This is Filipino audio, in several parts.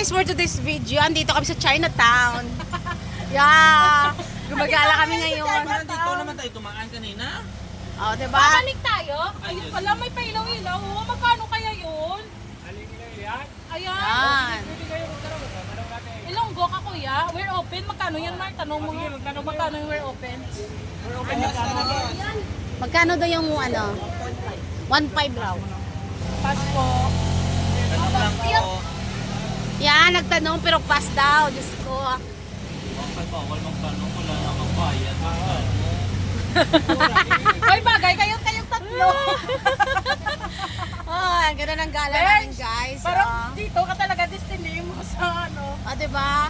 Guys, for today's video, andito kami sa Chinatown. Yeah! Gumagala kami ngayon. Parang dito naman tayo tumaan kanina. Oh, diba? Babalik tayo? Ayun Ayun. pala, may pailaw-ilaw. Oh, magkano kaya yun? Ayan. Yan. Ilonggo ka kuya. We're open. Magkano yan, Mark? Tanong mo nga. Magkano yung we're open? Magkano daw yung ano? 1.5 raw. Pass po. Tanong lang po. Yan, nagtanong pero pass daw. Diyos ko. Bakit bawal magtanong? Wala na magbayad. Ay, bagay kayong tatlo. Oh, ang ganda ng gala namin, guys. Parang dito ka talaga destiny mo sa ano. Oh, diba?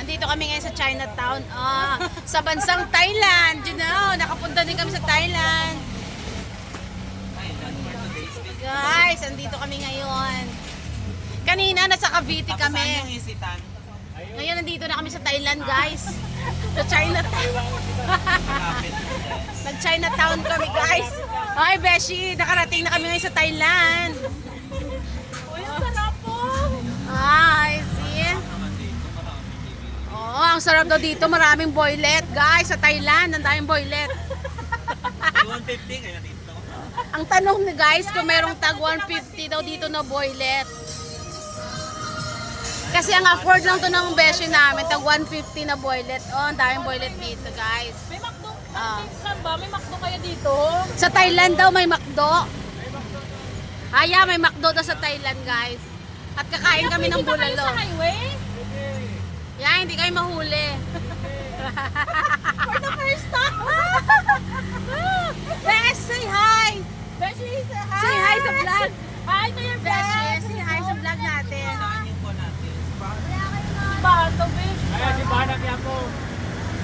Andito kami ngayon sa Chinatown. Oh, sa bansang Thailand. You know, nakapunta din kami sa Thailand. Guys, andito kami ngayon. Kanina, nasa Cavite Tapos saan kami. yung isitan? Ngayon, nandito na kami sa Thailand, guys. Sa Chinatown. Malapit. Nag-Chinatown kami, guys. Ay, Beshi, nakarating na kami ngayon sa Thailand. Uy, ang sarap po. Ay, see? Oo, ang sarap daw dito. Maraming boylet, guys. Sa Thailand, ang daming boylet. 150 kaya dito. Ang tanong ni guys, kung merong tag 150 daw dito na boylet. Kasi ang afford lang to ng beshi namin, tag 150 na boylet. Oh, ang daming boylet dito, guys. May McDo. Ah. Saan ba? May McDo kaya dito? Sa Thailand daw may McDo. Ah, yeah, may McDo daw sa Thailand, guys. At kakain kami ng Pwede ba kayo bulalo. sa highway? Yeah, hindi kayo mahuli. For the first time. Besh, say hi! Beshi, say hi. Say hi sa vlog. Hi to your Besh, vlog. say hi sa vlog natin. Saan yung po natin? Bahan to, Besh.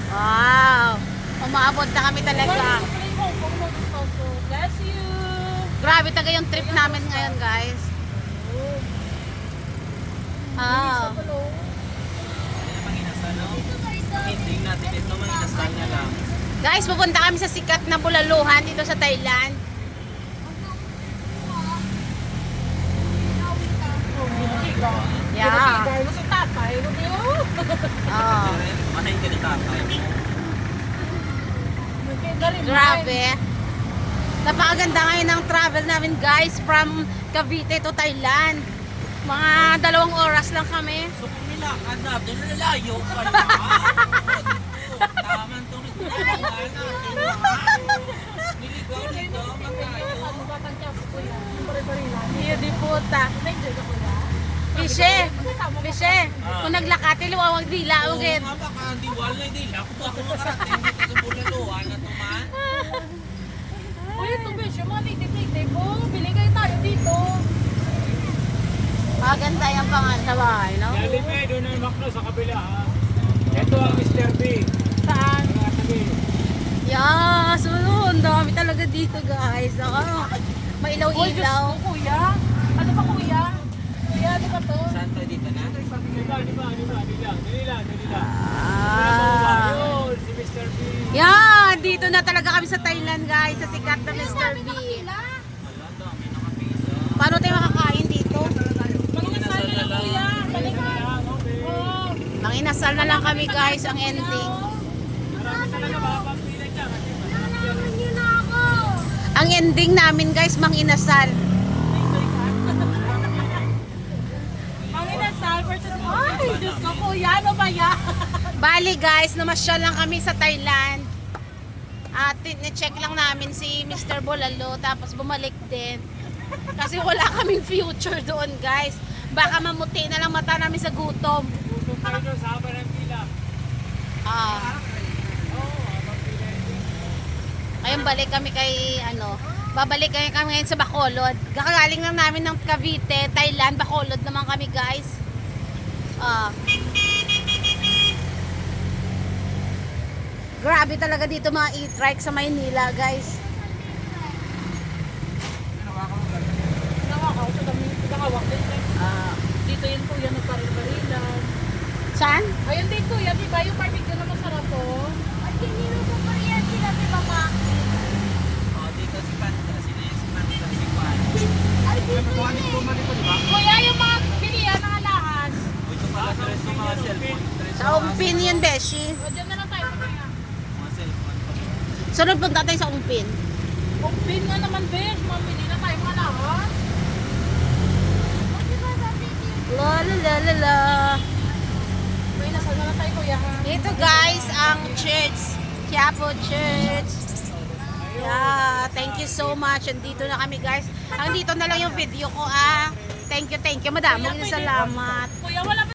Wow! Umaabot na kami talaga. Bless you. Grabe talaga yung trip namin ngayon, guys. Ah. Hindi na manginasal, no? Ending natin ito, manginasal na lang. Guys, pupunta kami sa sikat na bulaluhan dito sa Thailand. Yeah. Dahil sa tatay, hindi mo. Oh. Manayin ka ni tatay. Grabe. Napakaganda ngayon ng travel namin, guys, from Cavite to Thailand. Mga 2 oras lang kami. So kung nilakad natin, lalayo pa na. Taman itong nilakad natin. Niligaw nito, magkayo. Iyo di puta. Fishe, fishe. Kung naglakati, luwawag dila. Oo Ugit. nga, baka hindi wala hindi lang. Kung ako makarating dito sa Bulaluan na tuman. Uy, ito Besh, yung mga native po. Bili kayo tayo dito. Maganda yung pangalan sa bahay, no? Dali pa, doon ang makno sa kabila ha. Ito ang Mr. B. Saan? Mga tabi. Yeah, so ang dami talaga dito, guys. Oh, may Uy, Diyos ilaw-ilaw. ko, kuya. Ano ba, kuya? Kuya, ano ba to? Saan tayo dito na? Di ba? Dali lang. Ah. Yun, si Mr. B. Yeah, dito na talaga kami sa Thailand, guys. Sa sikat na Mr. B. Wala, dami nakapisa. Paano tayo makakain dito? Manginasal na lang, kuya. Balik ka. Oh. Manginasal na lang kami, guys, ang ending. Marami talaga makapagpila dyan. Kasi Ang ending namin, guys, manginasal. Manginasal for today. Ay, Diyos ko, kuya. Ano ba yan? Bali, guys, namasyal lang kami sa Thailand. At ni-check lang namin si Mr. Bolalo, tapos bumalik din. Kasi wala kaming future doon, guys. Baka mamuti na lang mata namin sa gutom. tutok kayo doon sa haba ng pila. Ah. Ngayon balik kami kay babalik kami ngayon sa Bacolod. Kakagaling lang namin ng Cavite, Thailand, Bacolod naman kami, guys. Ah. Grabe talaga dito mga e-trike sa Maynila, guys. Nakakaw sa kami. Nakawak din. Ah. Dito yun, kuya, nagbaril-barilan. Saan? Ayun din, kuya. Di ba yung barbecue na masarap po? Ay, hindi mo po pariyan sila, di ba, ma? O, dito si Panta, si Panta, si Juan. Ay, dito yun eh. Kuya, yung mga mga cellphone. Sa Umpin yun, Beshi. O, dyan na lang tayo kuya. Mga cellphone. Sunod punta tayo sa Umpin. Open nga naman, besh. Mamili na tayo mga lahat. La la la la la. May nasal na lang tayo kuya ha. Ito guys, ang church. Quiapo Church. Yeah, thank you so much. Andito na kami guys. Andito na lang yung video ko ah. Thank you, madam. Salamat. Kuya, wala